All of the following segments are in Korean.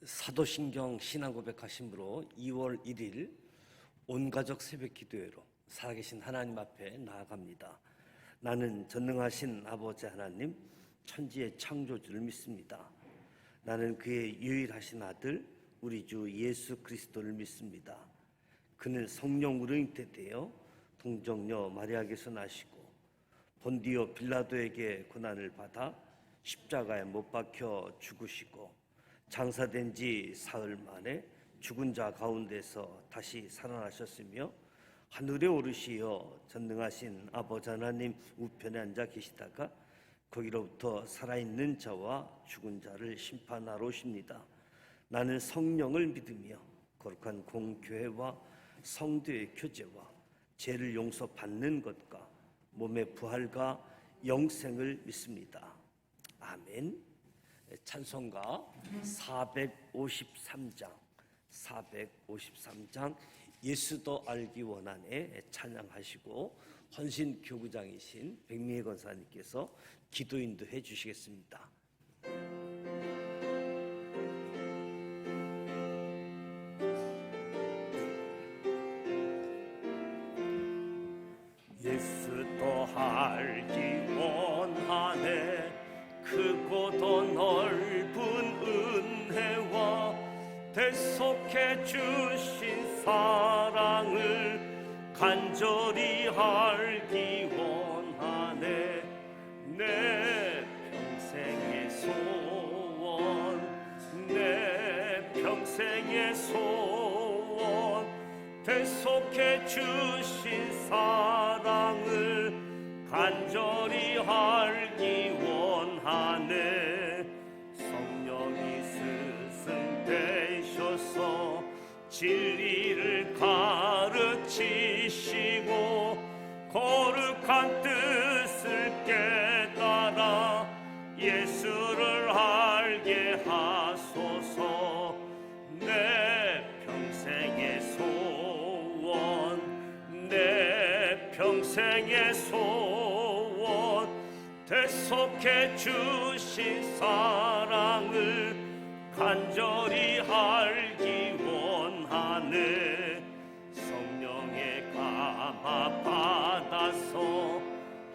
사도신경 신앙고백하심으로 2월 1일 온가족 새벽기도회로 살아계신 하나님 앞에 나아갑니다. 나는 전능하신 아버지 하나님, 천지의 창조주를 믿습니다. 나는 그의 유일하신 아들 우리 주 예수 그리스도를 믿습니다. 그는 성령으로 잉태되어 동정녀 마리아에게서 나시고 본디오 빌라도에게 고난을 받아 십자가에 못 박혀 죽으시고 장사된 지 사흘 만에 죽은 자 가운데서 다시 살아나셨으며 하늘에 오르시어 전능하신 아버지 하나님 우편에 앉아 계시다가 거기로부터 살아있는 자와 죽은 자를 심판하러 오십니다. 나는 성령을 믿으며 거룩한 공교회와 성도의 교제와 죄를 용서받는 것과 몸의 부활과 영생을 믿습니다. 아멘. 찬송가 453장 예수도 알기 원하네 찬양하시고 헌신교구장이신 백미애 권사님께서 기도 인도해 주시겠습니다. 예수도 알기 원하네 크고도 넓은 은혜와 대속해 주신 사랑을 간절히 알기 원하네. 내 평생의 소원, 내 평생의 소원, 대속해 주신 사랑을 간절히 알기 원하네. 성령이 스승되셔서 진리를 가르치시고 거룩한 뜻을 깨달아 예수를 알게 하소서. 내 평생의 소원, 내 평생의 소원, 대속해 주신 사랑을 간절히 알기 원하네. 성령의 감화 받아서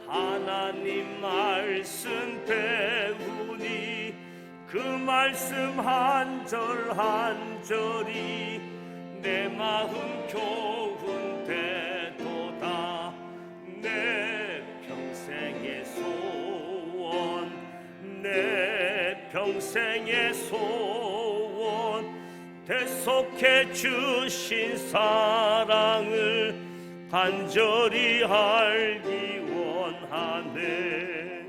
하나님 말씀 배우니 그 말씀 한 절 한 절이 내 마음 교훈되도다. 내 평생의 소원, 내 평생의 소원, 대속해 주신 사랑을 간절히 알기 원하네.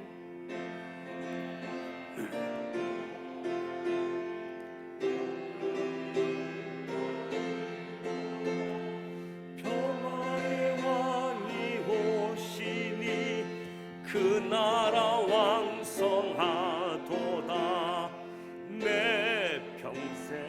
평안의 왕이 오시니 그 나라 왕성하도다. 내 평생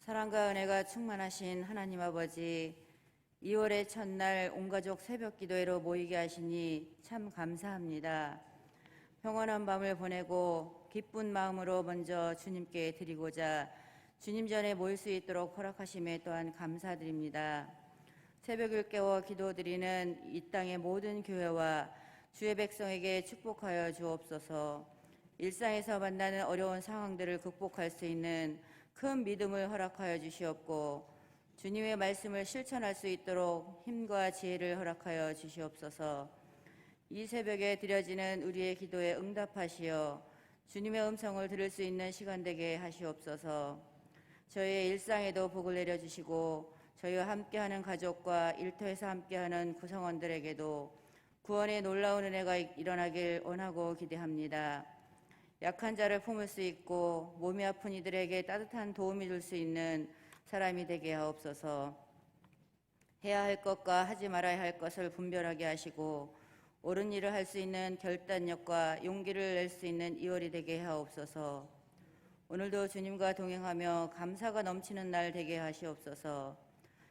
사랑과 은혜가 충만하신 하나님 아버지, 2월의 첫날 온가족 새벽기도회로 모이게 하시니 참 감사합니다. 평온한 밤을 보내고 기쁜 마음으로 먼저 주님께 드리고자 주님 전에 모일 수 있도록 허락하심에 또한 감사드립니다. 새벽을 깨워 기도드리는 이 땅의 모든 교회와 주의 백성에게 축복하여 주옵소서. 일상에서 만나는 어려운 상황들을 극복할 수 있는 큰 믿음을 허락하여 주시옵고 주님의 말씀을 실천할 수 있도록 힘과 지혜를 허락하여 주시옵소서. 이 새벽에 드려지는 우리의 기도에 응답하시어 주님의 음성을 들을 수 있는 시간 되게 하시옵소서. 저희의 일상에도 복을 내려주시고 저희와 함께하는 가족과 일터에서 함께하는 구성원들에게도 구원의 놀라운 은혜가 일어나길 원하고 기대합니다. 약한 자를 품을 수 있고 몸이 아픈 이들에게 따뜻한 도움이 줄 수 있는 사람이 되게 하옵소서. 해야 할 것과 하지 말아야 할 것을 분별하게 하시고 옳은 일을 할 수 있는 결단력과 용기를 낼 수 있는 2월이 되게 하옵소서. 오늘도 주님과 동행하며 감사가 넘치는 날 되게 하시옵소서.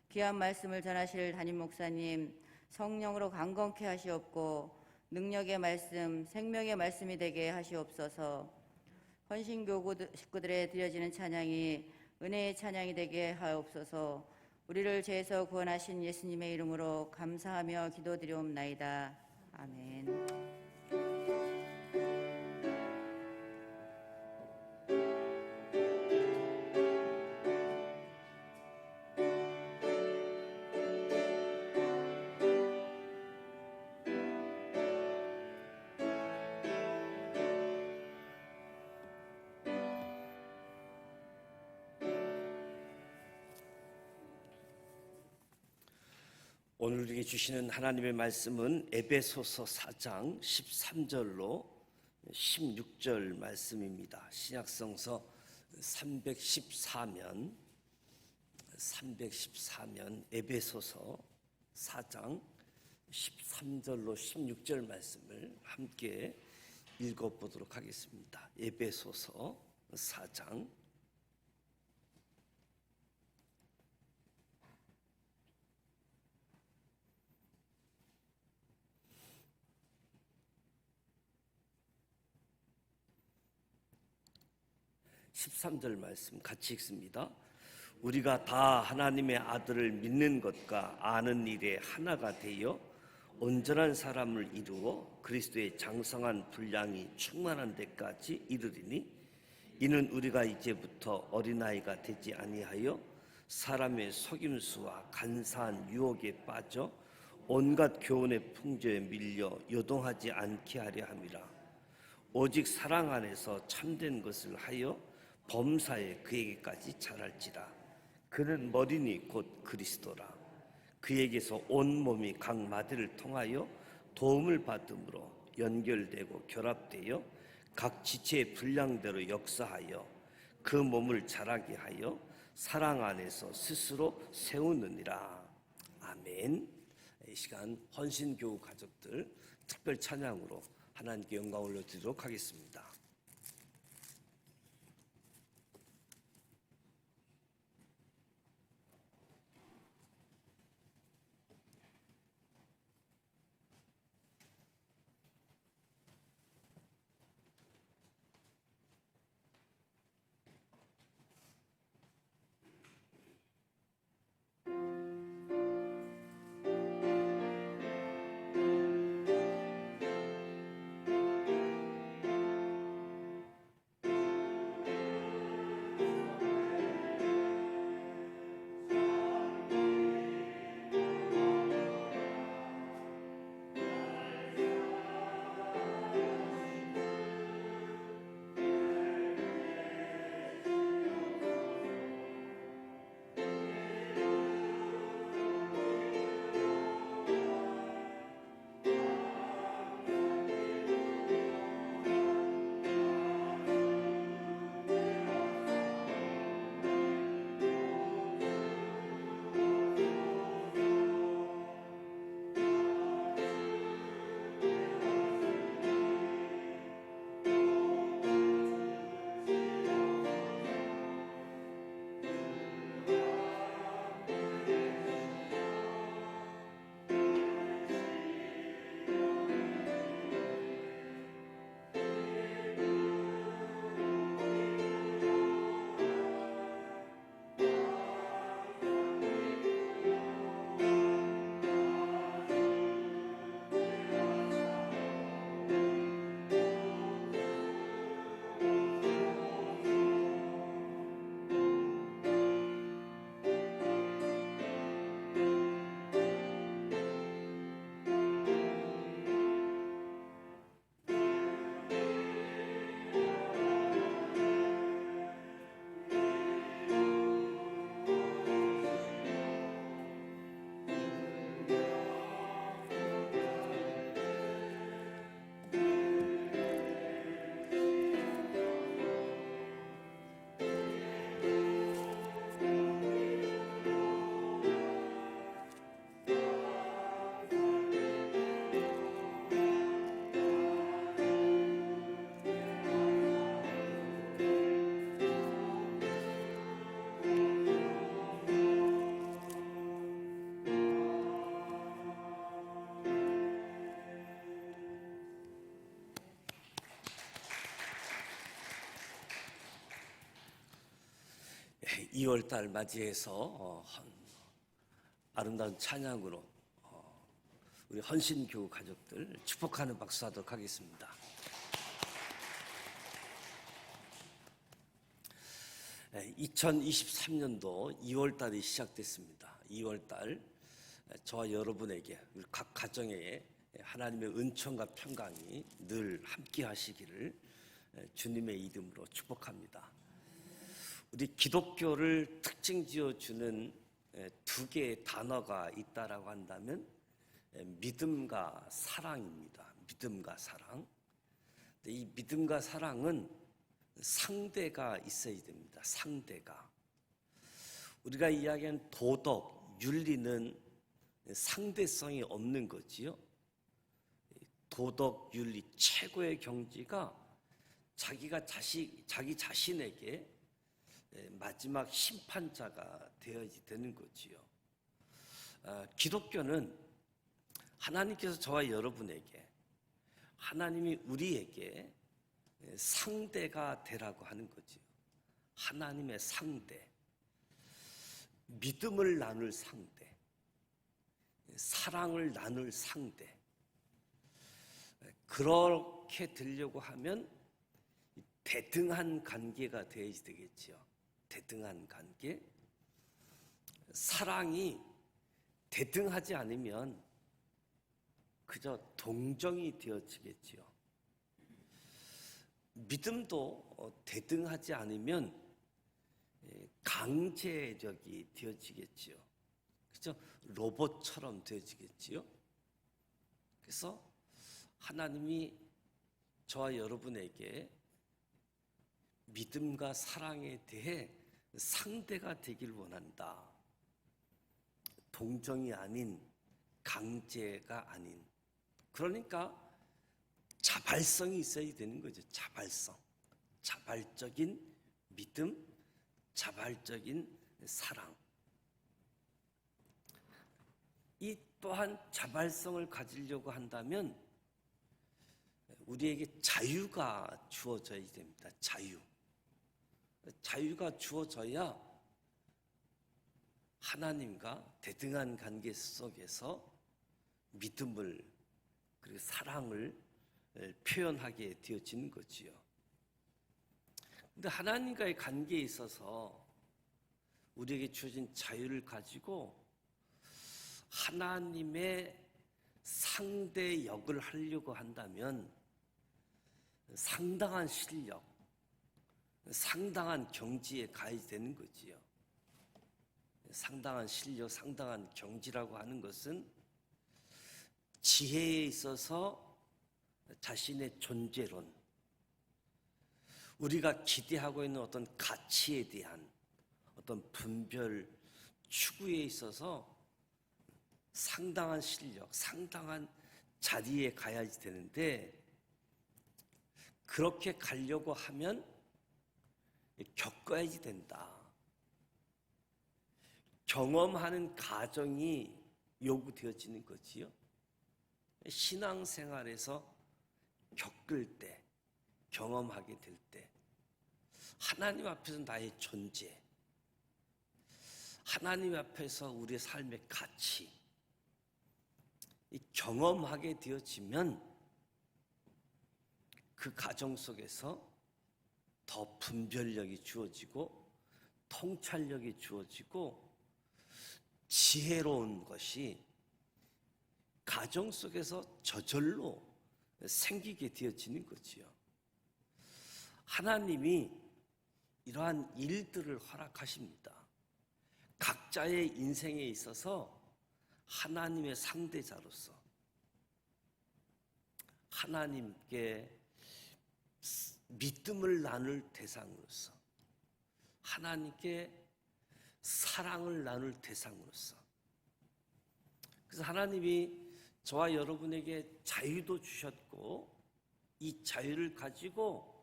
귀한 말씀을 전하실 담임 목사님 성령으로 강건케 하시옵고 능력의 말씀, 생명의 말씀이 되게 하시옵소서. 헌신교구 식구들에 드려지는 찬양이 은혜의 찬양이 되게 하옵소서. 우리를 죄에서 구원하신 예수님의 이름으로 감사하며 기도드리옵나이다. 아멘. 오늘 우리에게 주시는 하나님의 말씀은 에베소서 4장 13절로 16절 말씀입니다. 신약성서 314면 에베소서 4장 13절로 16절 말씀을 함께 읽어보도록 하겠습니다. 에베소서 4장 13절 말씀 같이 읽습니다. 우리가 다 하나님의 아들을 믿는 것과 아는 일에 하나가 되어 온전한 사람을 이루어 그리스도의 장성한 분량이 충만한 데까지 이르리니 이는 우리가 이제부터 어린아이가 되지 아니하여 사람의 속임수와 간사한 유혹에 빠져 온갖 교훈의 풍조에 밀려 요동하지 않게 하려 함이라. 오직 사랑 안에서 참된 것을 하여 범사에 그에게까지 자랄지라. 그는 머리니 곧 그리스도라. 그에게서 온 몸이 각 마디를 통하여 도움을 받음으로 연결되고 결합되어 각 지체의 분량대로 역사하여 그 몸을 자라게 하여 사랑 안에서 스스로 세우느니라. 아멘. 이 시간 헌신교우 가족들 특별 찬양으로 하나님께 영광 올려드리도록 하겠습니다. 2월달 맞이해서 아름다운 찬양으로 우리 헌신교우 가족들 축복하는 박수 하도록 하겠습니다. 2023년도 2월달이 시작됐습니다. 2월달 저와 여러분에게 우리 각 가정에 하나님의 은총과 평강이 늘 함께 하시기를 주님의 이름으로 축복합니다. 우리 기독교를 특징지어주는 두 개의 단어가 있다라고 한다면 믿음과 사랑입니다. 믿음과 사랑. 이 믿음과 사랑은 상대가 있어야 됩니다. 상대가. 우리가 이야기하는 도덕, 윤리는 상대성이 없는 거지요. 도덕, 윤리 최고의 경지가 자기 자신에게 마지막 심판자가 되어야 되는 거지요. 기독교는 하나님께서 저와 여러분에게, 하나님이 우리에게 상대가 되라고 하는 거지요. 하나님의 상대, 믿음을 나눌 상대, 사랑을 나눌 상대. 그렇게 되려고 하면 대등한 관계가 되어야 되겠지요. 대등한 관계. 사랑이 대등하지 않으면 그저 동정이 되어지겠지요. 믿음도 대등하지 않으면 강제력이 되어지겠지요. 그죠? 로봇처럼 되어지겠지요. 그래서 하나님이 저와 여러분에게 믿음과 사랑에 대해 상대가 되길 원한다. 동정이 아닌, 강제가 아닌. 그러니까 자발성이 있어야 되는 거죠. 자발성. 자발적인 믿음, 자발적인 사랑. 이 또한 자발성을 가지려고 한다면 우리에게 자유가 주어져야 됩니다. 자유. 자유가 주어져야 하나님과 대등한 관계 속에서 믿음을 그리고 사랑을 표현하게 되어지는 거지요. 근데 하나님과의 관계에 있어서 우리에게 주어진 자유를 가지고 하나님의 상대 역을 하려고 한다면 상당한 실력, 상당한 경지에 가야 되는 거지요. 상당한 실력, 상당한 경지라고 하는 것은 지혜에 있어서 자신의 존재론, 우리가 기대하고 있는 어떤 가치에 대한 어떤 분별, 추구에 있어서 상당한 실력, 상당한 자리에 가야지 되는데 그렇게 가려고 하면 겪어야지 된다. 경험하는 과정이 요구되어지는 거지요. 신앙생활에서 겪을 때, 경험하게 될 때 하나님 앞에서 나의 존재, 하나님 앞에서 우리의 삶의 가치 이 경험하게 되어지면 그 과정 속에서 더 분별력이 주어지고 통찰력이 주어지고 지혜로운 것이 가정 속에서 저절로 생기게 되어지는 거지요. 하나님이 이러한 일들을 허락하십니다. 각자의 인생에 있어서 하나님의 상대자로서 하나님께 믿음을 나눌 대상으로서 하나님께 사랑을 나눌 대상으로서 그래서 하나님이 저와 여러분에게 자유도 주셨고 이 자유를 가지고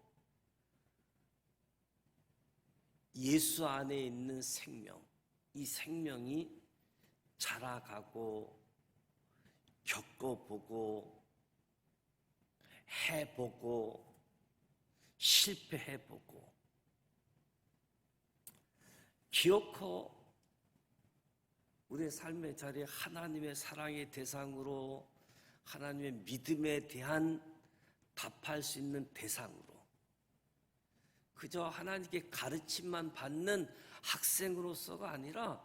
예수 안에 있는 생명, 이 생명이 자라가고 겪어보고 해보고 실패해보고 기어코 우리의 삶의 자리에 하나님의 사랑의 대상으로, 하나님의 믿음에 대한 답할 수 있는 대상으로, 그저 하나님께 가르침만 받는 학생으로서가 아니라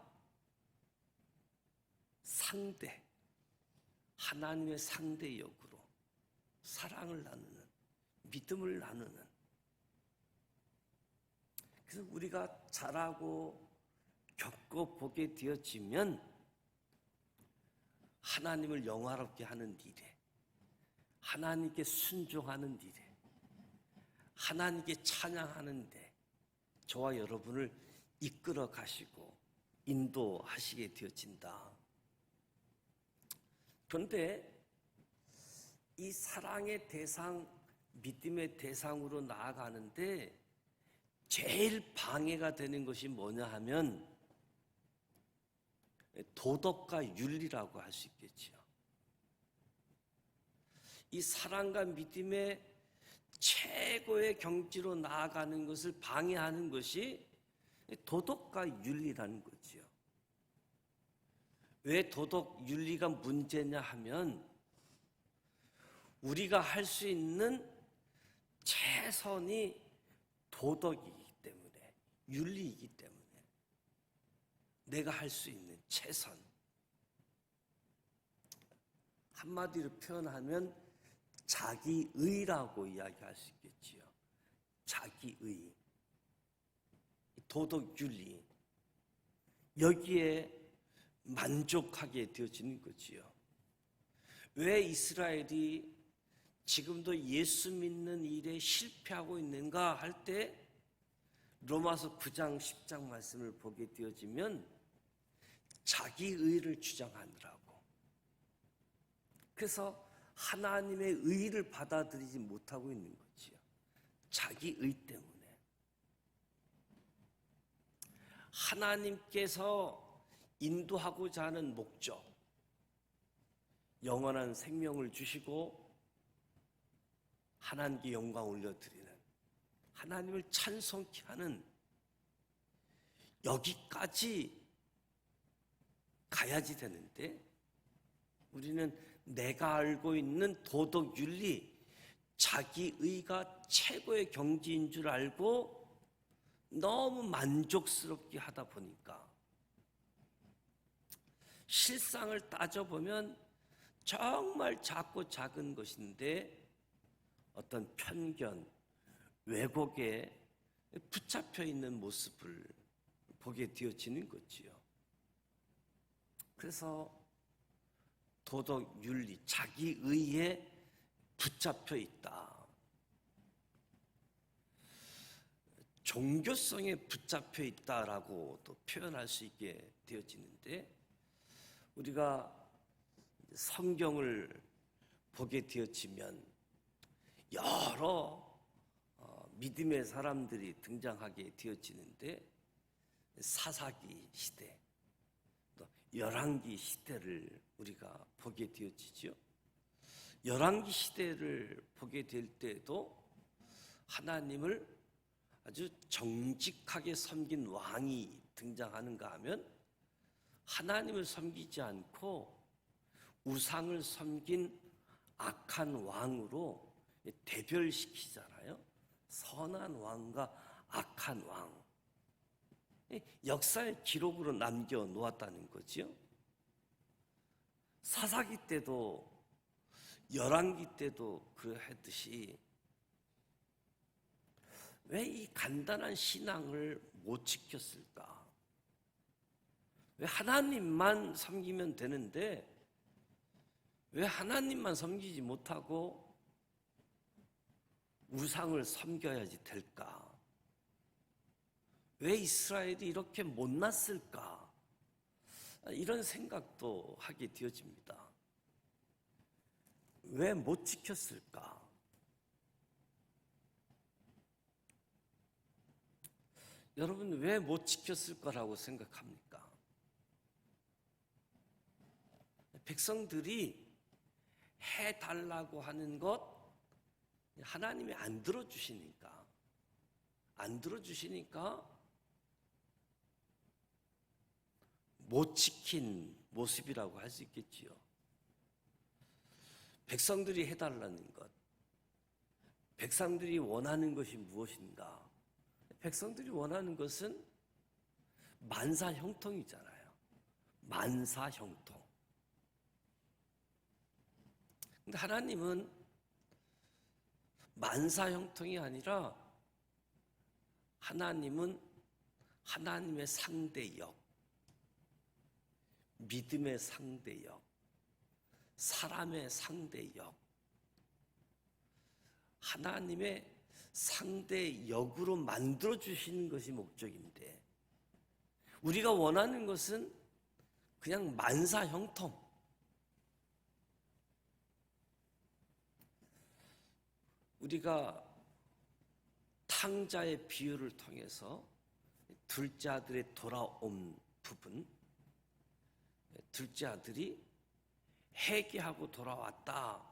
상대, 하나님의 상대 역으로 사랑을 나누는, 믿음을 나누는. 그래서 우리가 자라고 겪어보게 되어지면 하나님을 영화롭게 하는 일에, 하나님께 순종하는 일에, 하나님께 찬양하는데 저와 여러분을 이끌어 가시고 인도하시게 되어진다. 그런데 이 사랑의 대상, 믿음의 대상으로 나아가는데 제일 방해가 되는 것이 뭐냐 하면 도덕과 윤리라고 할 수 있겠죠. 이 사랑과 믿음의 최고의 경지로 나아가는 것을 방해하는 것이 도덕과 윤리라는 거지요. 왜 도덕 윤리가 문제냐 하면 우리가 할 수 있는 최선이 도덕이기 때문에, 윤리이기 때문에 내가 할 수 있는 최선, 한마디로 표현하면 자기의라고 이야기할 수 있겠지요. 자기의, 도덕 윤리, 여기에 만족하게 되어지는 거지요. 왜 이스라엘이 지금도 예수 믿는 일에 실패하고 있는가 할 때 로마서 9장 10장 말씀을 보게 되어지면 자기의를 주장하느라고, 그래서 하나님의 의를 받아들이지 못하고 있는 거지요. 자기의 때문에. 하나님께서 인도하고자 하는 목적, 영원한 생명을 주시고 하나님께 영광 올려드리는, 하나님을 찬송케 하는, 여기까지 가야지 되는데 우리는 내가 알고 있는 도덕 윤리, 자기의가 최고의 경지인 줄 알고 너무 만족스럽게 하다 보니까 실상을 따져보면 정말 작고 작은 것인데 어떤 편견, 왜곡에 붙잡혀 있는 모습을 보게 되어지는 거지요. 그래서 도덕, 윤리, 자기의에 붙잡혀 있다. 종교성에 붙잡혀 있다라고 또 표현할 수 있게 되어지는데, 우리가 성경을 보게 되어지면 여러 믿음의 사람들이 등장하게 되어지는데, 사사기 시대, 또 열왕기 시대를 우리가 보게 되어지죠. 열왕기 시대를 보게 될 때도 하나님을 아주 정직하게 섬긴 왕이 등장하는가 하면 하나님을 섬기지 않고 우상을 섬긴 악한 왕으로 대별시키잖아요. 선한 왕과 악한 왕, 역사의 기록으로 남겨놓았다는 거지요. 사사기 때도 열왕기 때도 그러했듯이 왜 이 간단한 신앙을 못 지켰을까? 왜 하나님만 섬기면 되는데 왜 하나님만 섬기지 못하고 우상을 섬겨야지 될까? 왜 이스라엘이 이렇게 못났을까? 이런 생각도 하게 되어집니다. 왜 못 지켰을까? 여러분, 왜 못 지켰을 거라고 생각합니까? 백성들이 해달라고 하는 것 하나님이 안 들어주시니까 못 지킨 모습이라고 할 수 있겠지요. 백성들이 해달라는 것, 백성들이 원하는 것이 무엇인가? 백성들이 원하는 것은 만사형통이잖아요. 만사형통. 근데 하나님은 만사형통이 아니라 하나님은 하나님의 상대역, 믿음의 상대역, 사람의 상대역, 하나님의 상대역으로 만들어 주시는 것이 목적인데, 우리가 원하는 것은 그냥 만사형통. 우리가 탕자의 비유를 통해서 둘째 아들의 돌아온 부분, 둘째 아들이 회개하고 돌아왔다,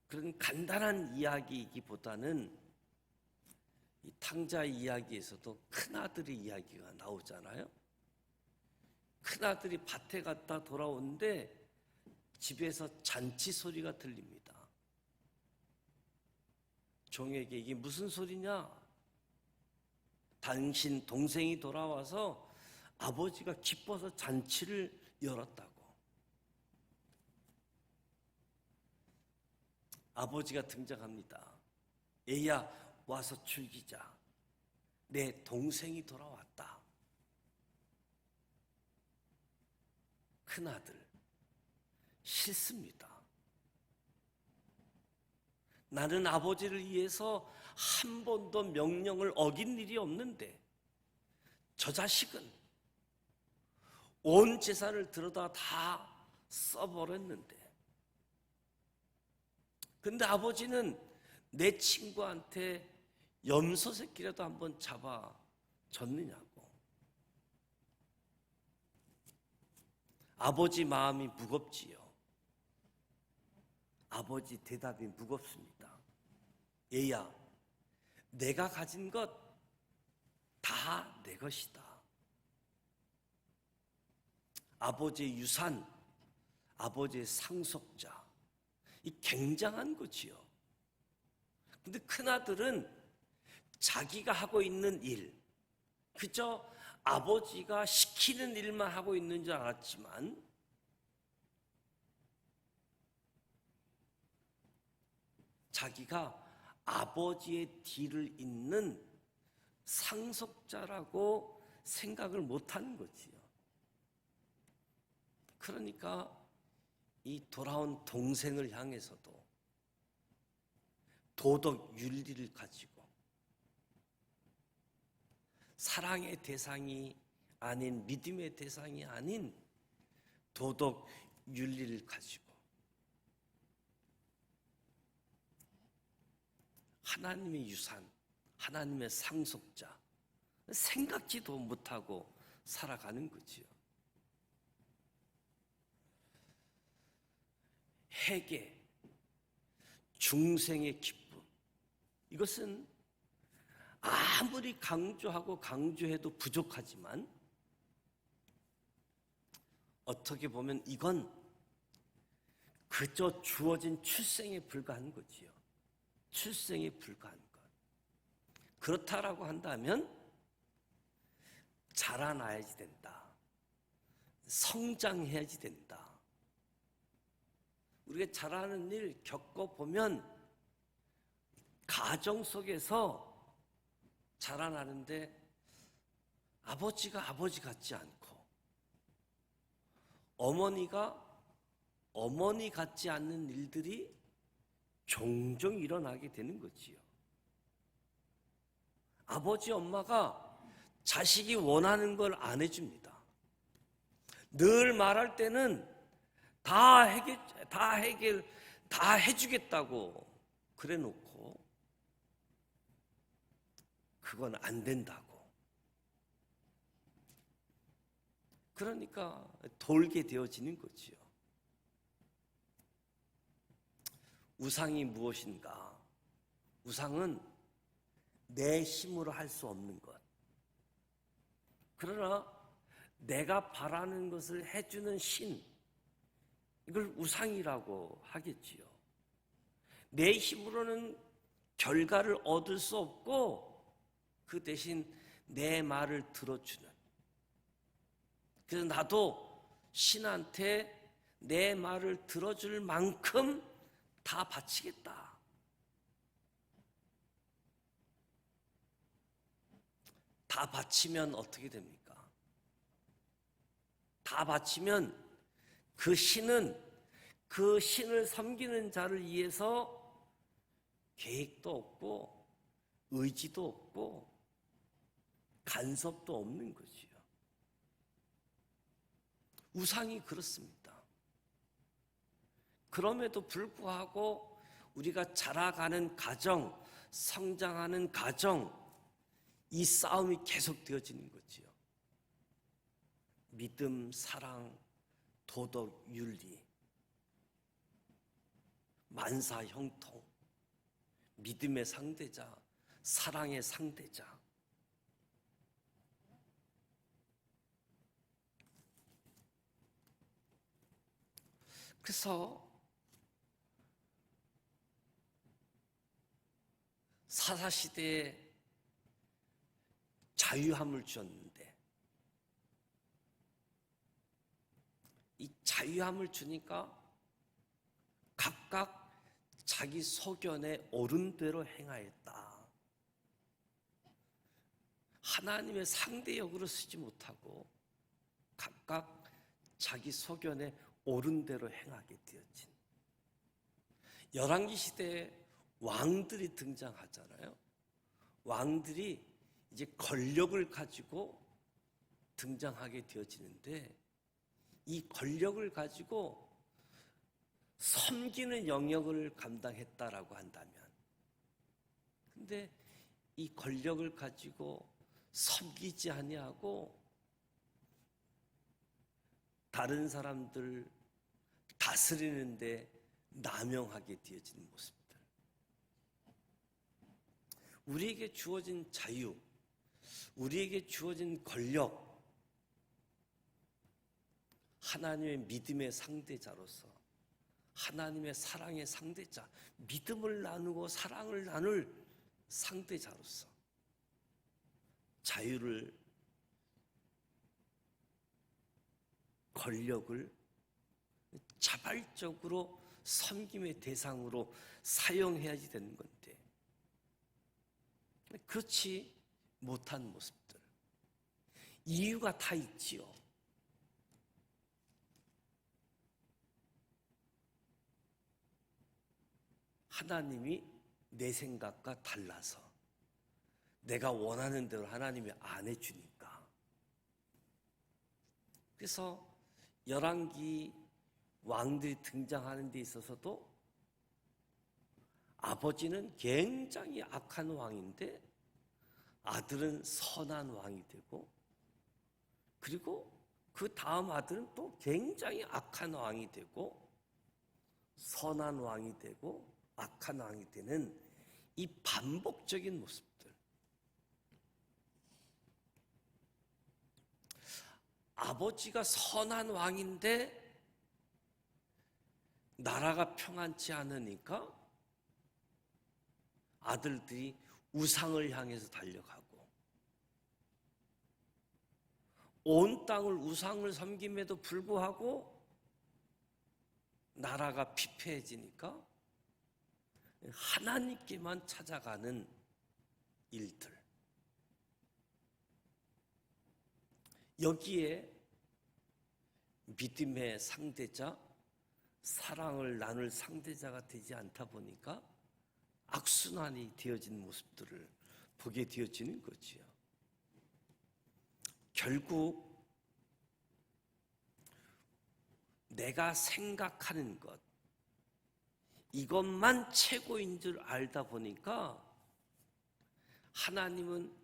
그런 간단한 이야기이기보다는 이 탕자의 이야기에서도 큰아들의 이야기가 나오잖아요. 큰아들이 밭에 갔다 돌아오는데 집에서 잔치 소리가 들립니다. 종에게 이게 무슨 소리냐? 당신 동생이 돌아와서 아버지가 기뻐서 잔치를 열었다고. 아버지가 등장합니다. 얘야, 와서 즐기자. 내 동생이 돌아왔다. 큰아들 싫습니다. 나는 아버지를 위해서 한 번도 명령을 어긴 일이 없는데 저 자식은 온 재산을 들여다 다 써버렸는데, 근데 아버지는 내 친구한테 염소 새끼라도 한번 잡아줬느냐고. 아버지 마음이 무겁지요. 아버지 대답이 무겁습니다. 얘야, 내가 가진 것 다 내 것이다. 아버지의 유산, 아버지의 상속자, 이 굉장한 거지요. 근데 큰아들은 자기가 하고 있는 일, 그저 아버지가 시키는 일만 하고 있는 줄 알았지만 자기가 아버지의 뒤를 잇는 상속자라고 생각을 못하는 거지요. 그러니까 이 돌아온 동생을 향해서도 도덕 윤리를 가지고, 사랑의 대상이 아닌, 믿음의 대상이 아닌 도덕 윤리를 가지고 하나님의 유산, 하나님의 상속자, 생각지도 못하고 살아가는 거지요. 회개, 중생의 기쁨, 이것은 아무리 강조하고 강조해도 부족하지만 어떻게 보면 이건 그저 주어진 출생에 불과한 거지요. 출생에 불과한 것. 그렇다라고 한다면 자라나야지 된다. 성장해야지 된다. 우리가 자라는 일 겪어보면 가정 속에서 자라나는데 아버지가 아버지 같지 않고 어머니가 어머니 같지 않는 일들이 종종 일어나게 되는 거지요. 아버지, 엄마가 자식이 원하는 걸 안 해줍니다. 늘 말할 때는 다 해주겠다고 그래 놓고 그건 안 된다고. 그러니까 돌게 되어지는 거지요. 우상이 무엇인가? 우상은 내 힘으로 할 수 없는 것, 그러나 내가 바라는 것을 해주는 신, 이걸 우상이라고 하겠지요. 내 힘으로는 결과를 얻을 수 없고 그 대신 내 말을 들어주는, 그래서 나도 신한테 내 말을 들어줄 만큼 다 바치겠다. 다 바치면 어떻게 됩니까? 다 바치면 그 신은 그 신을 섬기는 자를 위해서 계획도 없고 의지도 없고 간섭도 없는 거지요. 우상이 그렇습니다. 그럼에도 불구하고 우리가 자라가는 가정, 성장하는 가정, 이 싸움이 계속되어지는 거지요. 믿음, 사랑, 도덕, 윤리, 만사, 형통, 믿음의 상대자, 사랑의 상대자. 그래서 사사시대에 자유함을 주었는데 이 자유함을 주니까 각각 자기 소견에 옳은 대로 행하였다. 하나님의 상대역으로 쓰지 못하고 각각 자기 소견에 옳은 대로 행하게 되어진, 열왕기 시대에 왕들이 등장하잖아요. 왕들이 이제 권력을 가지고 등장하게 되어지는데 이 권력을 가지고 섬기는 영역을 감당했다라고 한다면, 근데 이 권력을 가지고 섬기지 아니하고 다른 사람들 다스리는데 남용하게 되어지는 모습들, 우리에게 주어진 자유, 우리에게 주어진 권력, 하나님의 믿음의 상대자로서, 하나님의 사랑의 상대자, 믿음을 나누고 사랑을 나눌 상대자로서 자유를, 권력을 자발적으로 섬김의 대상으로 사용해야지 되는 건데 그렇지 못한 모습들, 이유가 다 있지요. 하나님이 내 생각과 달라서 내가 원하는 대로 하나님이 안 해주니까. 그래서 열왕기 왕들이 등장하는 데 있어서도 아버지는 굉장히 악한 왕인데 아들은 선한 왕이 되고, 그리고 그 다음 아들은 또 굉장히 악한 왕이 되고, 선한 왕이 되고 악한 왕이 되는 이 반복적인 모습들. 아버지가 선한 왕인데 나라가 평안치 않으니까 아들들이 우상을 향해서 달려가고, 온 땅을 우상을 섬김에도 불구하고 나라가 피폐해지니까 하나님께만 찾아가는 일들. 여기에 믿음의 상대자, 사랑을 나눌 상대자가 되지 않다 보니까 악순환이 되어진 모습들을 보게 되어지는 거지요. 결국 내가 생각하는 것, 이것만 최고인 줄 알다 보니까 하나님은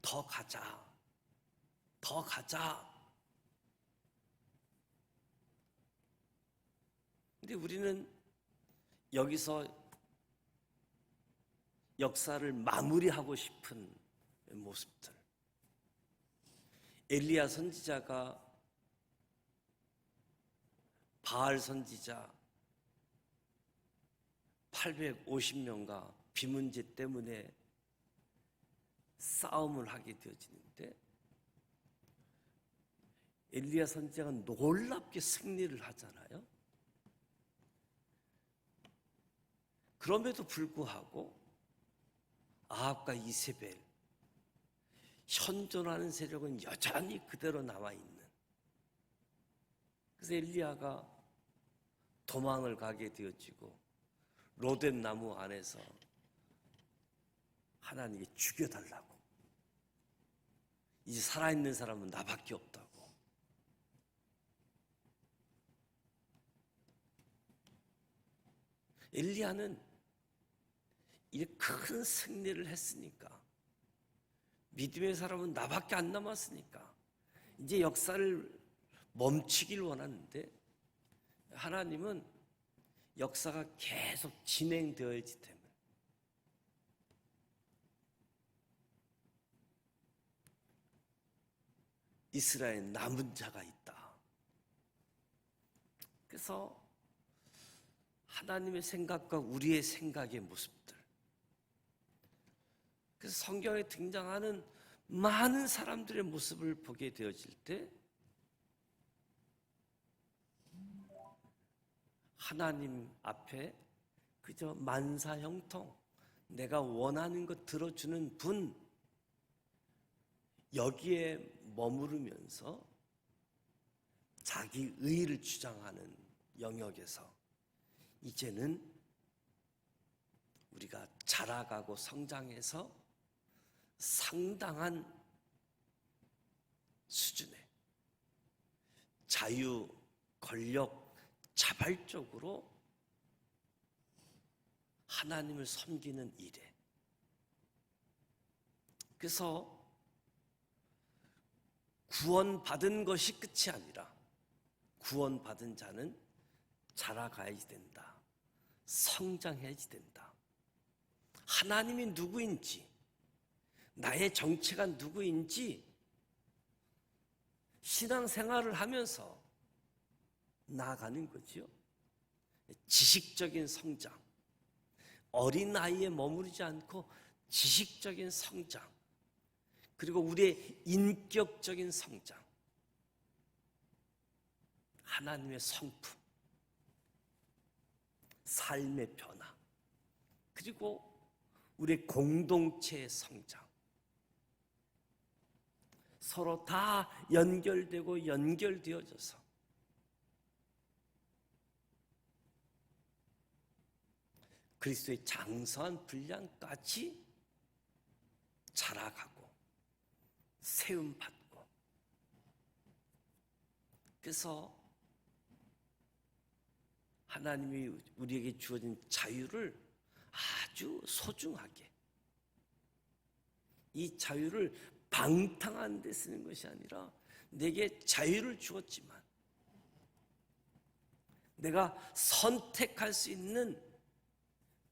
더 가자, 더 가자. 근데 우리는 여기서 역사를 마무리하고 싶은 모습들, 엘리야 선지자가 바알 선지자 850명과 비문제 때문에 싸움을 하게 되어지는데 엘리야 선지자가 놀랍게 승리를 하잖아요. 그럼에도 불구하고 아합과 이세벨 현존하는 세력은 여전히 그대로 남아있는, 그래서 엘리야가 도망을 가게 되어지고 로뎀 나무 안에서 하나님께 죽여달라고, 이제 살아있는 사람은 나밖에 없다고. 엘리야는 이 큰 승리를 했으니까, 믿음의 사람은 나밖에 안 남았으니까 이제 역사를 멈추길 원하는데 하나님은 역사가 계속 진행되어야지 때문에 이스라엘에 남은 자가 있다. 그래서 하나님의 생각과 우리의 생각의 모습들, 그래서 성경에 등장하는 많은 사람들의 모습을 보게 되어질 때 하나님 앞에 그저 만사형통 내가 원하는 것 들어주는 분, 여기에 머무르면서 자기 의의를 주장하는 영역에서 이제는 우리가 자라가고 성장해서 상당한 수준의 자유, 권력, 자발적으로 하나님을 섬기는 일에, 그래서 구원받은 것이 끝이 아니라 구원받은 자는 자라가야지 된다. 성장해야지 된다. 하나님이 누구인지, 나의 정체가 누구인지 신앙생활을 하면서 나아가는 거지요. 지식적인 성장, 어린 나이에 머무르지 않고 지식적인 성장, 그리고 우리의 인격적인 성장, 하나님의 성품, 삶의 변화, 그리고 우리의 공동체의 성장, 서로 다 연결되고 연결되어져서 그리스도의 장성한 분량까지 자라가고 세움받고, 그래서 하나님이 우리에게 주어진 자유를 아주 소중하게, 이 자유를 방탕한 데 쓰는 것이 아니라 내게 자유를 주었지만 내가 선택할 수 있는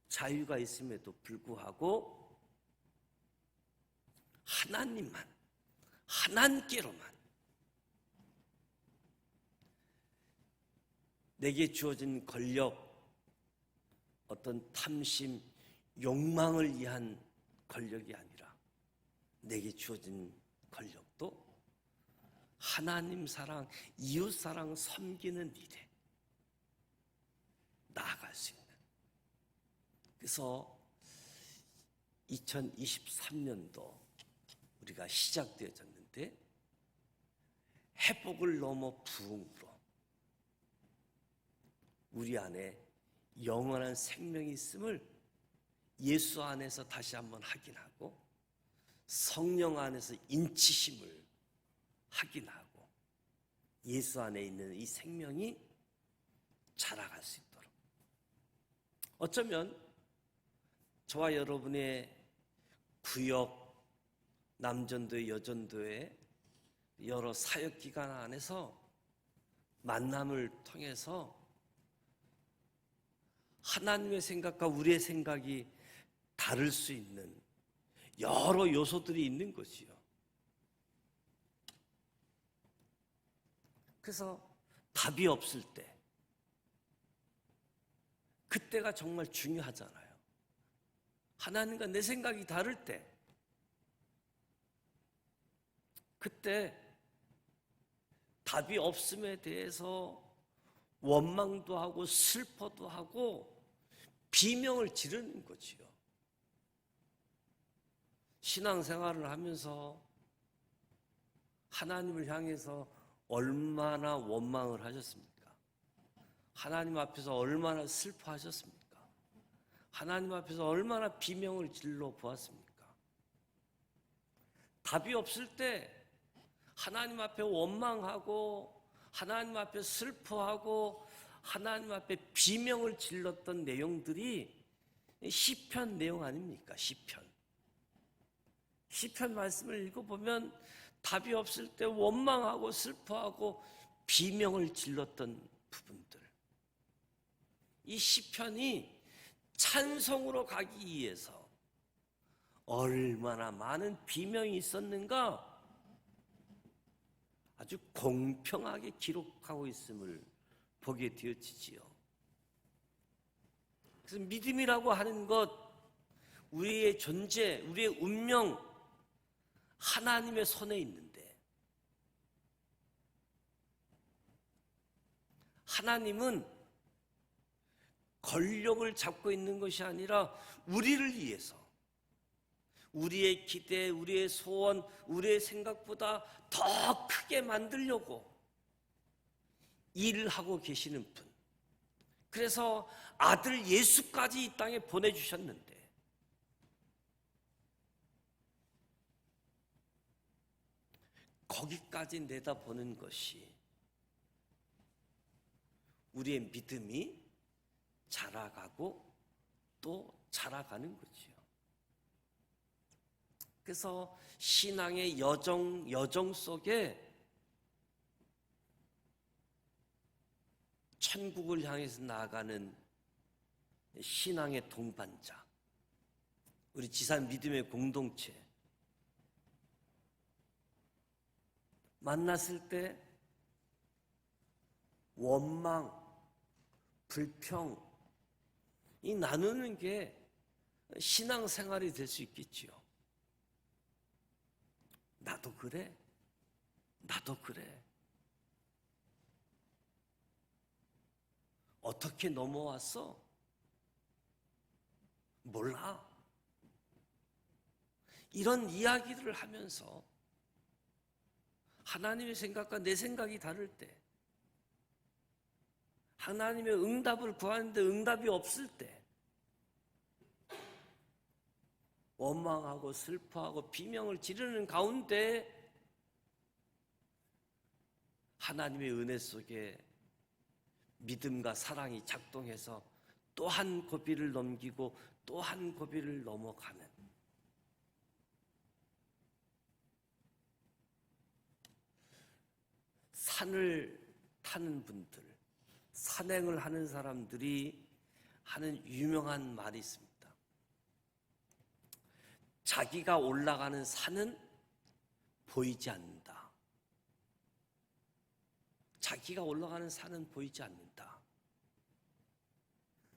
자유가 있음에도 불구하고 하나님만, 하나님께로만 내게 주어진 권력, 어떤 탐심, 욕망을 위한 권력이 아니라 내게 주어진 권력도 하나님 사랑, 이웃 사랑 섬기는 일에 나아갈 수 있는, 그래서 2023년도 우리가 시작되어졌는데 회복을 넘어 부흥으로 우리 안에 영원한 생명이 있음을 예수 안에서 다시 한번 확인하고 성령 안에서 인치심을 확인하고 예수 안에 있는 이 생명이 자라갈 수 있도록, 어쩌면 저와 여러분의 구역, 남전도회, 여전도회 여러 사역기관 안에서 만남을 통해서 하나님의 생각과 우리의 생각이 다를 수 있는 여러 요소들이 있는 것이요. 그래서 답이 없을 때, 그때가 정말 중요하잖아요. 하나님과 내 생각이 다를 때, 그때 답이 없음에 대해서 원망도 하고 슬퍼도 하고 비명을 지르는 거지요. 신앙생활을 하면서 하나님을 향해서 얼마나 원망을 하셨습니까? 하나님 앞에서 얼마나 슬퍼하셨습니까? 하나님 앞에서 얼마나 비명을 질러 보았습니까? 답이 없을 때 하나님 앞에 원망하고 하나님 앞에 슬퍼하고 하나님 앞에 비명을 질렀던 내용들이 시편 내용 아닙니까? 시편 말씀을 읽어보면 답이 없을 때 원망하고 슬퍼하고 비명을 질렀던 부분들, 이 시편이 찬송으로 가기 위해서 얼마나 많은 비명이 있었는가 아주 공평하게 기록하고 있음을 보게 되어지지요. 그래서 믿음이라고 하는 것, 우리의 존재, 우리의 운명, 하나님의 손에 있는데, 하나님은 권력을 잡고 있는 것이 아니라 우리를 위해서, 우리의 기대, 우리의 소원, 우리의 생각보다 더 크게 만들려고 일을 하고 계시는 분. 그래서 아들 예수까지 이 땅에 보내주셨는데, 거기까지 내다보는 것이 우리의 믿음이 자라가고 또 자라가는 거지요. 그래서 신앙의 여정 속에 천국을 향해서 나아가는 신앙의 동반자, 우리 지산 믿음의 공동체, 만났을 때 원망, 불평, 이 나누는 게 신앙생활이 될 수 있겠지요. 나도 그래. 어떻게 넘어왔어? 몰라. 이런 이야기들을 하면서 하나님의 생각과 내 생각이 다를 때, 하나님의 응답을 구하는데 응답이 없을 때, 원망하고 슬퍼하고 비명을 지르는 가운데 하나님의 은혜 속에 믿음과 사랑이 작동해서 또 한 고비를 넘기고 또 한 고비를 넘어가는, 산을 타는 분들, 산행을 하는 사람들이 하는 유명한 말이 있습니다. 자기가 올라가는 산은 보이지 않는다. 자기가 올라가는 산은 보이지 않는다.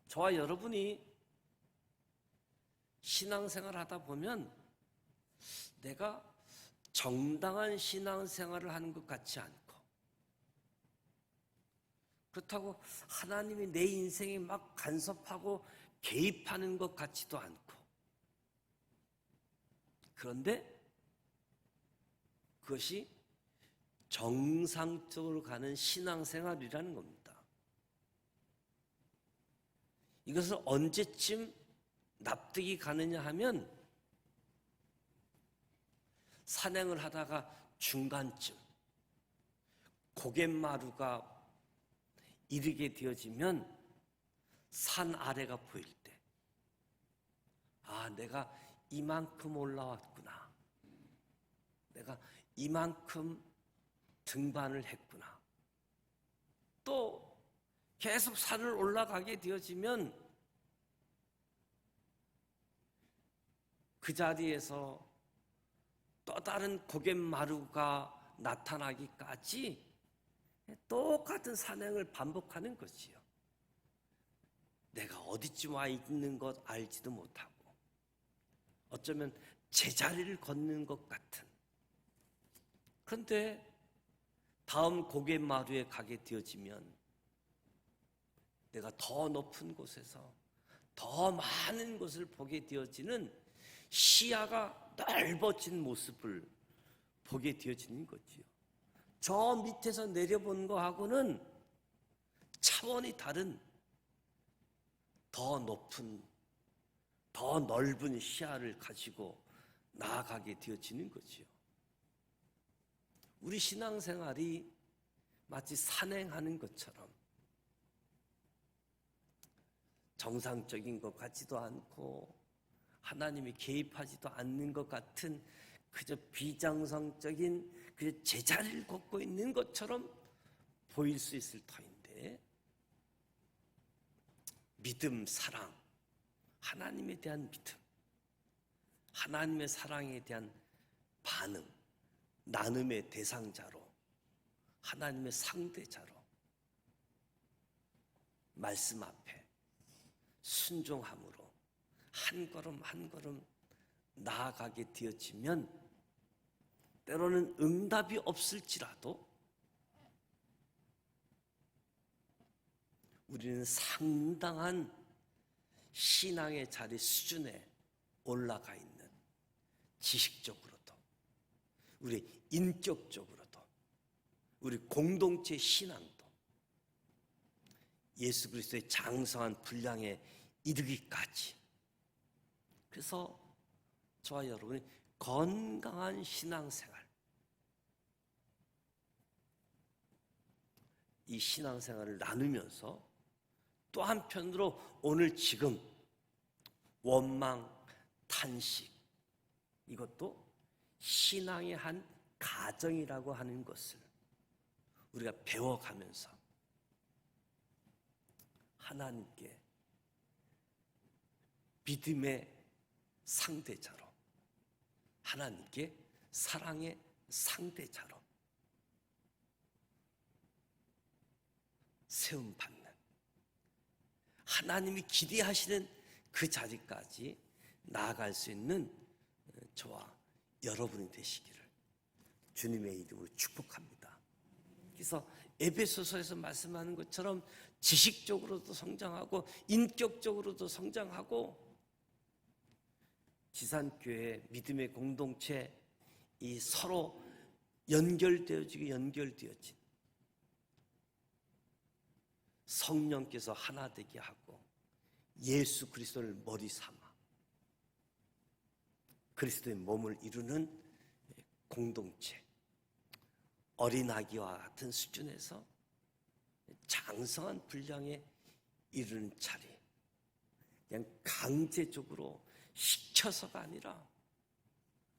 저와 여러분이 신앙생활을 하다 보면 내가 정당한 신앙생활을 하는 것 같지 않고, 그렇다고 하나님이 내 인생에 막 간섭하고 개입하는 것 같지도 않고, 그런데 그것이 정상적으로 가는 신앙생활이라는 겁니다. 이것을 언제쯤 납득이 가느냐 하면 산행을 하다가 중간쯤 고갯마루가 이르게 되어지면 산 아래가 보일 때, 아, 내가 이만큼 올라왔구나. 내가 이만큼 등반을 했구나. 또 계속 산을 올라가게 되어지면 그 자리에서 또 다른 고갯마루가 나타나기까지 똑같은 산행을 반복하는 것이요. 내가 어디쯤 와 있는 것 알지도 못하고 어쩌면 제자리를 걷는 것 같은. 그런데 다음 고갯마루에 가게 되어지면 내가 더 높은 곳에서 더 많은 것을 보게 되어지는 시야가 넓어진 모습을 보게 되어지는 거지요. 저 밑에서 내려본 거하고는 차원이 다른 더 높은, 더 넓은 시야를 가지고 나아가게 되어지는 거지요. 우리 신앙생활이 마치 산행하는 것처럼 정상적인 것 같지도 않고 하나님이 개입하지도 않는 것 같은 그저 비정상적인 그저 제자리를 걷고 있는 것처럼 보일 수 있을 터인데, 믿음, 사랑, 하나님에 대한 믿음, 하나님의 사랑에 대한 반응, 나눔의 대상자로, 하나님의 상대자로 말씀 앞에 순종함으로 한 걸음 한 걸음 나아가게 되어지면 때로는 응답이 없을지라도 우리는 상당한 신앙의 자리 수준에 올라가 있는, 지식적으로도 우리 인격적으로도 우리 공동체 신앙도 예수 그리스도의 장성한 분량에 이르기까지, 그래서 저와 여러분이 건강한 신앙생활, 이 신앙생활을 나누면서 또 한편으로 오늘 지금 원망, 탄식, 이것도 신앙의 한 가정이라고 하는 것을 우리가 배워가면서 하나님께 믿음의 상대자로, 하나님께 사랑의 상대자로 세움받는, 하나님이 기대하시는 그 자리까지 나아갈 수 있는 저와 여러분이 되시기를 주님의 이름으로 축복합니다. 그래서 에베소서에서 말씀하는 것처럼 지식적으로도 성장하고 인격적으로도 성장하고, 지산교회 믿음의 공동체 이 서로 연결되어진 성령께서 하나 되게 하고 예수 그리스도를 머리 삼아 그리스도의 몸을 이루는 공동체, 어린아기와 같은 수준에서 장성한 분량에 이르는 자리, 그냥 강제적으로 시켜서가 아니라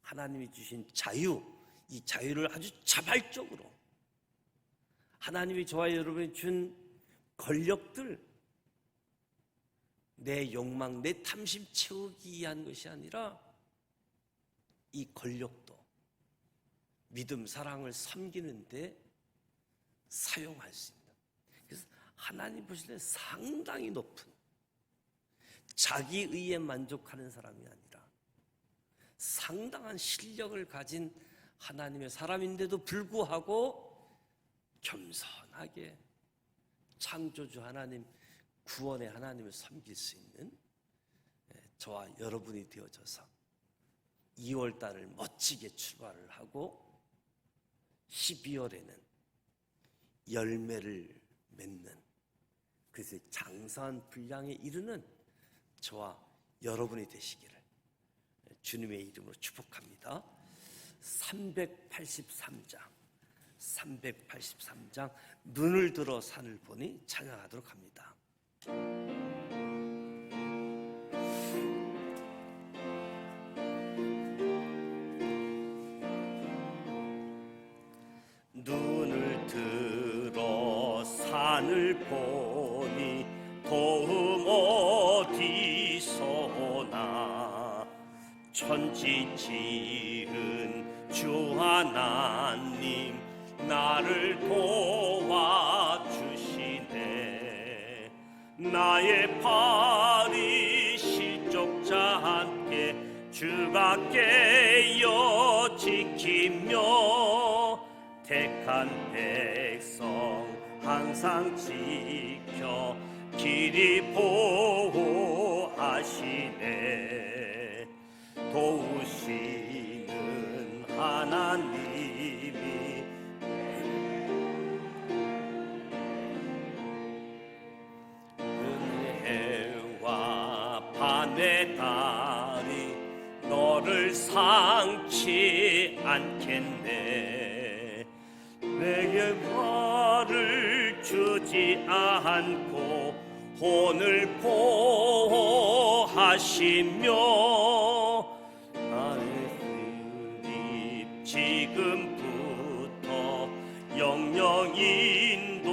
하나님이 주신 자유, 이 자유를 아주 자발적으로 하나님이 저와 여러분이 준 권력들, 내 욕망, 내 탐심 채우기 위한 것이 아니라 이 권력도 믿음, 사랑을 섬기는데 사용할 수 있는, 그래서 하나님 보실 때 상당히 높은, 자기 의에 만족하는 사람이 아니라 상당한 실력을 가진 하나님의 사람인데도 불구하고 겸손하게 창조주 하나님, 구원의 하나님을 섬길 수 있는 저와 여러분이 되어져서 2월 달을 멋지게 출발을 하고 12월에는 열매를 맺는, 그래서 장성한 분량에 이르는 저와 여러분이 되시기를 주님의 이름으로 축복합니다. 383장 눈을 들어 산을 보니 찬양하도록 합니다. 눈을 들어 산을 보니 도움 어디서 나, 천지 지은 주 하나님 나를 도와주시네. 나의 팔이 실족자 함께 주가 깨어 지키며 택한 백성 항상 지켜 길이 보호하시네. 도우시는 하나님이 은혜와 밤의 달이 너를 상치 않겠네. 내게 화를 주지 않고 혼을 보호하시며 나의 흠입 지금부터 영영 인도하시니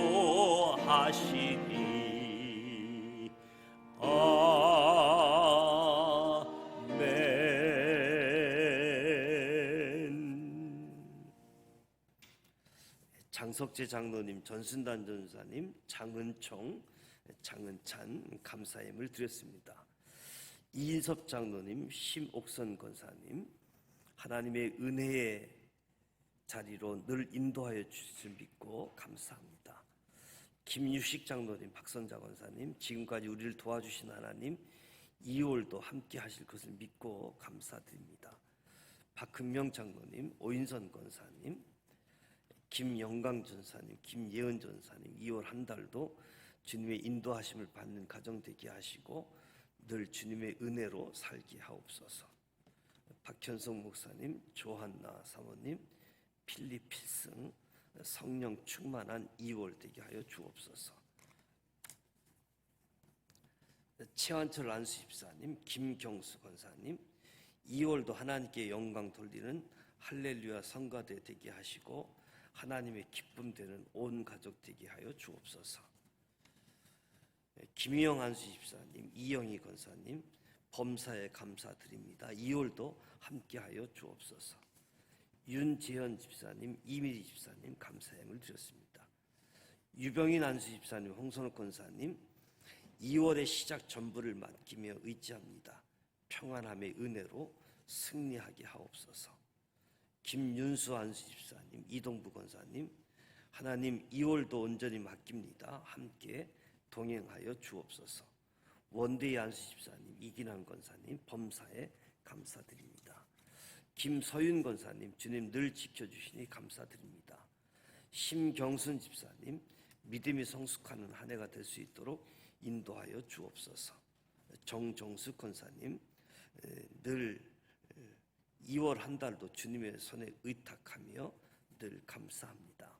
아멘. 장석재 장로님, 전순단 전사님, 장은총, 장은찬 감사임을 드렸습니다. 이인섭 장로님, 심옥선 권사님, 하나님의 은혜의 자리로 늘 인도하여 주실 줄 믿고 감사합니다. 김유식 장로님, 박선자 권사님, 지금까지 우리를 도와주신 하나님 2월도 함께 하실 것을 믿고 감사드립니다. 박근명 장로님, 오인선 권사님, 김영강 전사님, 김예은 전사님 2월 한 달도 주님의 인도하심을 받는 가정 되게 하시고 늘 주님의 은혜로 살게 하옵소서. 박현성 목사님, 조한나 사모님, 필립 필승 성령 충만한 2월 되게 하여 주옵소서. 최완철 안수집사님, 김경수 권사님 2월도 하나님께 영광 돌리는 할렐루야 성가대 되게 하시고 하나님의 기쁨 되는 온 가족 되게 하여 주옵소서. 김희영 안수집사님, 이영희 권사님 범사에 감사드립니다. 2월도 함께하여 주옵소서. 윤재현 집사님, 이미리 집사님 감사함을 드렸습니다. 유병인 안수집사님, 홍선욱 권사님 2월의 시작 전부를 맡기며 의지합니다. 평안함의 은혜로 승리하게 하옵소서. 김윤수 안수집사님, 이동부 권사님 하나님 2월도 온전히 맡깁니다. 함께 동행하여 주옵소서. 원대희 안수집사님, 이기남 권사님 범사에 감사드립니다. 김서윤 권사님 주님 늘 지켜주시니 감사드립니다. 심경순 집사님 믿음이 성숙하는 한 해가 될 수 있도록 인도하여 주옵소서. 정정숙 권사님 늘 2월 한 달도 주님의 손에 의탁하며 늘 감사합니다.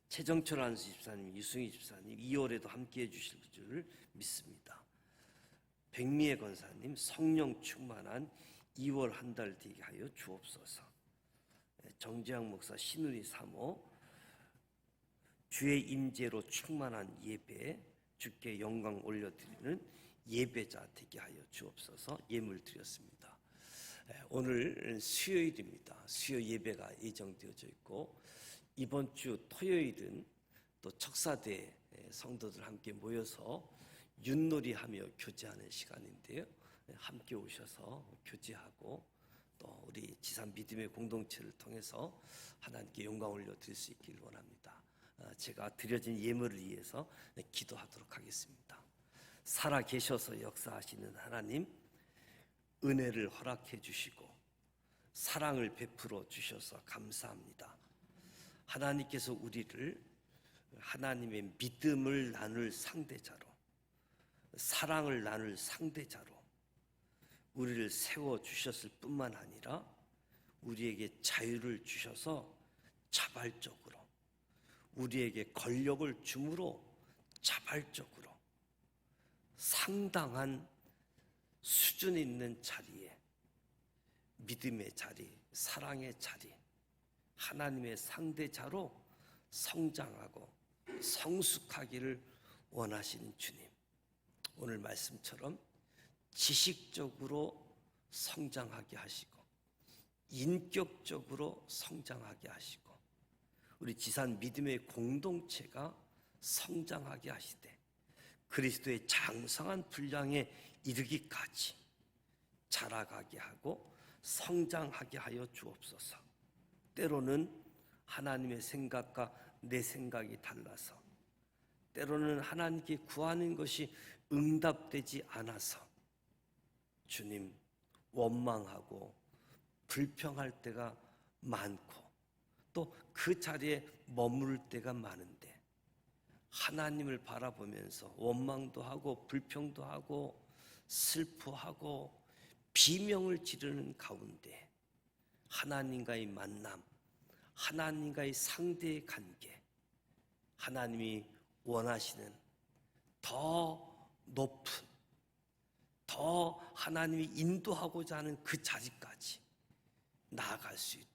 최정철 안수 집사님, 유승희 집사님 2월에도 함께해 주실 줄 믿습니다. 백미애 권사님 성령 충만한 2월 한 달 되게 하여 주옵소서. 정재학 목사, 신우리 사모 주의 임재로 충만한 예배, 주께 영광 올려드리는 예배자 되게 하여 주옵소서. 예물 드렸습니다. 오늘 수요일입니다. 수요 예배가 예정되어져 있고 이번 주 토요일은 또 척사대 성도들 함께 모여서 윷놀이하며 교제하는 시간인데요. 함께 오셔서 교제하고 또 우리 지산 믿음의 공동체를 통해서 하나님께 영광 올려드릴 수 있기를 원합니다. 제가 드려진 예물을 위해서 기도하도록 하겠습니다. 살아 계셔서 역사하시는 하나님, 은혜를 허락해 주시고 사랑을 베풀어 주셔서 감사합니다. 하나님께서 우리를 하나님의 믿음을 나눌 상대자로, 사랑을 나눌 상대자로 우리를 세워주셨을 뿐만 아니라 우리에게 자유를 주셔서 자발적으로, 우리에게 권력을 주므로 자발적으로 상당한 수준 있는 자리에, 믿음의 자리, 사랑의 자리, 하나님의 상대자로 성장하고 성숙하기를 원하시는 주님, 오늘 말씀처럼 지식적으로 성장하게 하시고 인격적으로 성장하게 하시고 우리 지산 믿음의 공동체가 성장하게 하시되 그리스도의 장성한 분량에 이르기까지 자라가게 하고 성장하게 하여 주옵소서. 때로는 하나님의 생각과 내 생각이 달라서, 때로는 하나님께 구하는 것이 응답되지 않아서 주님 원망하고 불평할 때가 많고 또 그 자리에 머무를 때가 많은데, 하나님을 바라보면서 원망도 하고 불평도 하고 슬퍼하고 비명을 지르는 가운데 하나님과의 만남, 하나님과의 상대의 관계, 하나님이 원하시는 더 높은, 더 하나님이 인도하고자 하는 그 자리까지 나아갈 수 있도록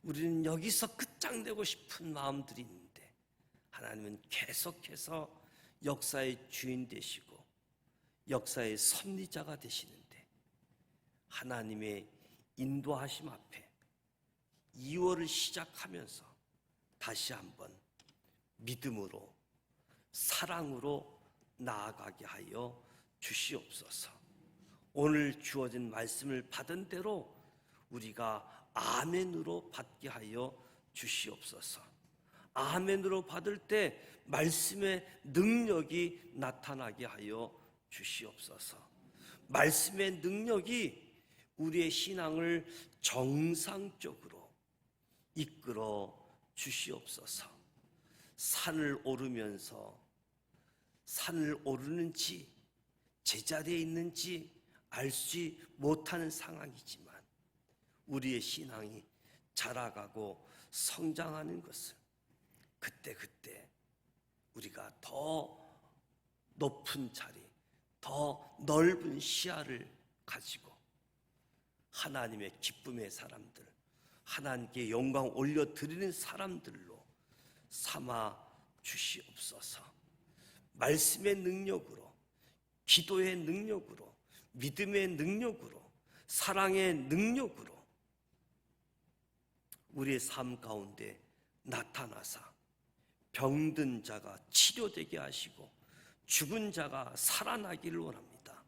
우리는 여기서 끝장내고 싶은 마음들이 있는데, 하나님은 계속해서 역사의 주인 되시고 역사의 섭리자가 되시는데, 하나님의 인도하심 앞에 2월을 시작하면서 다시 한번 믿음으로 사랑으로 나아가게 하여 주시옵소서. 오늘 주어진 말씀을 받은 대로 우리가 아멘으로 받게 하여 주시옵소서. 아멘으로 받을 때 말씀의 능력이 나타나게 하여 주시옵소서. 말씀의 능력이 우리의 신앙을 정상적으로 이끌어 주시옵소서. 산을 오르면서 산을 오르는지 제자리에 있는지 알지 못하는 상황이지만 우리의 신앙이 자라가고 성장하는 것은 그때 우리가 더 높은 자리, 더 넓은 시야를 가지고 하나님의 기쁨의 사람들, 하나님께 영광 올려드리는 사람들로 삼아 주시옵소서. 말씀의 능력으로, 기도의 능력으로, 믿음의 능력으로, 사랑의 능력으로 우리의 삶 가운데 나타나사 병든 자가 치료되게 하시고 죽은 자가 살아나기를 원합니다.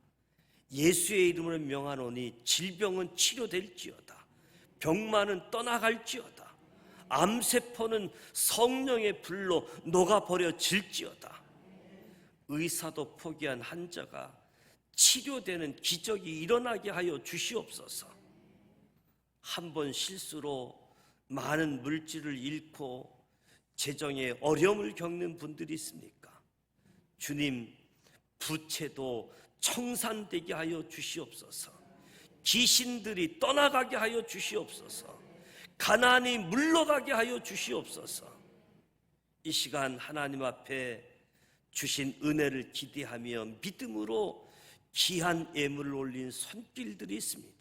예수의 이름으로 명하노니 질병은 치료될지어다, 병만은 떠나갈지어다, 암세포는 성령의 불로 녹아버려질지어다. 의사도 포기한 환자가 치료되는 기적이 일어나게 하여 주시옵소서. 한 번 실수로 많은 물질을 잃고 재정에 어려움을 겪는 분들이 있습니까? 주님, 부채도 청산되게 하여 주시옵소서. 귀신들이 떠나가게 하여 주시옵소서. 가난이 물러가게 하여 주시옵소서. 이 시간 하나님 앞에 주신 은혜를 기대하며 믿음으로 귀한 예물을 올린 손길들이 있습니다.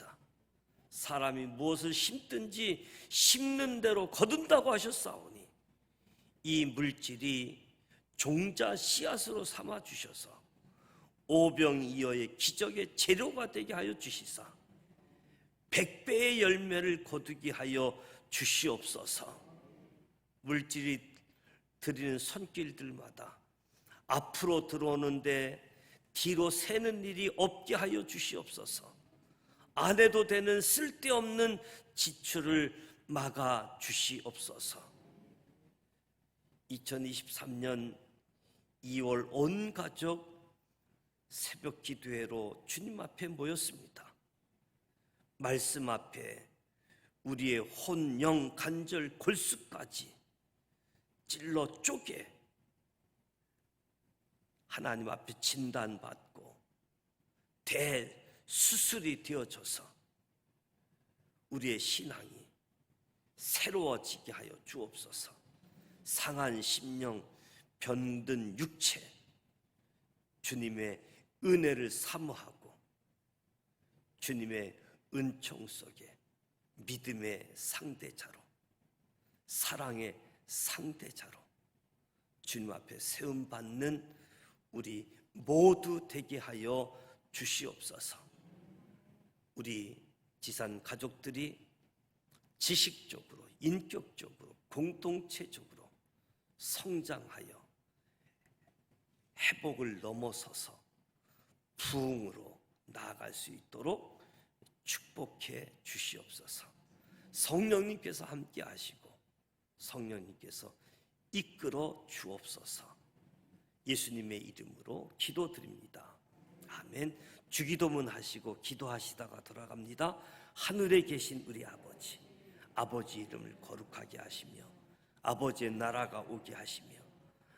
사람이 무엇을 심든지 심는 대로 거둔다고 하셨사오니 이 물질이 종자 씨앗으로 삼아 주셔서 오병이어의 기적의 재료가 되게 하여 주시사 100배의 열매를 거두게 하여 주시옵소서. 물질이 드리는 손길들마다 앞으로 들어오는데 뒤로 새는 일이 없게 하여 주시옵소서. 안 해도 되는 쓸데없는 지출을 막아 주시옵소서. 2023년 2월 온 가족 새벽 기도회로 주님 앞에 모였습니다. 말씀 앞에 우리의 혼, 영, 간절, 골수까지 찔러 쪼개 하나님 앞에 진단받고 대수술이 되어져서 우리의 신앙이 새로워지게 하여 주옵소서. 상한 심령, 병든 육체, 주님의 은혜를 사모하고 주님의 은총 속에 믿음의 상대자로, 사랑의 상대자로 주님 앞에 세움받는 우리 모두 되게 하여 주시옵소서. 우리 지산 가족들이 지식적으로, 인격적으로 공동체적으로 성장하여 회복을 넘어서서 부흥으로 나아갈 수 있도록 축복해 주시옵소서. 성령님께서 함께 하시고 성령님께서 이끌어 주옵소서. 예수님의 이름으로 기도드립니다. 아멘. 주기도문 하시고 기도하시다가 돌아갑니다. 하늘에 계신 우리 아버지, 아버지 이름을 거룩하게 하시며 아버지의 나라가 오게 하시며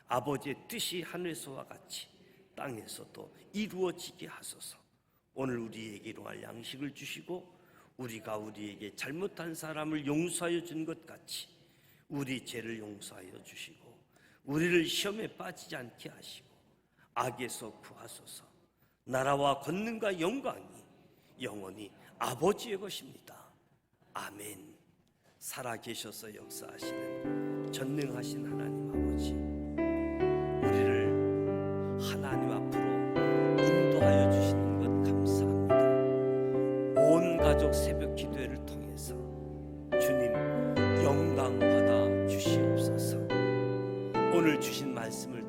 아버지의 뜻이 하늘에서와 같이 땅에서도 이루어지게 하소서. 오늘 우리에게 일용할 양식을 주시고 우리가 우리에게 잘못한 사람을 용서하여 준 것 같이 우리 죄를 용서하여 주시고 우리를 시험에 빠지지 않게 하시고 악에서 구하소서. 나라와 권능과 영광이 영원히 아버지의 것입니다. 아멘. 살아계셔서 역사하시는 전능하신 하나님 아버지, 우리를 하나님 앞으로 인도하여 주시는 것 감사합니다. 온 가족 새벽 기도회를 통해서 주님 영광 받아 주시옵소서. 오늘 주신 말씀을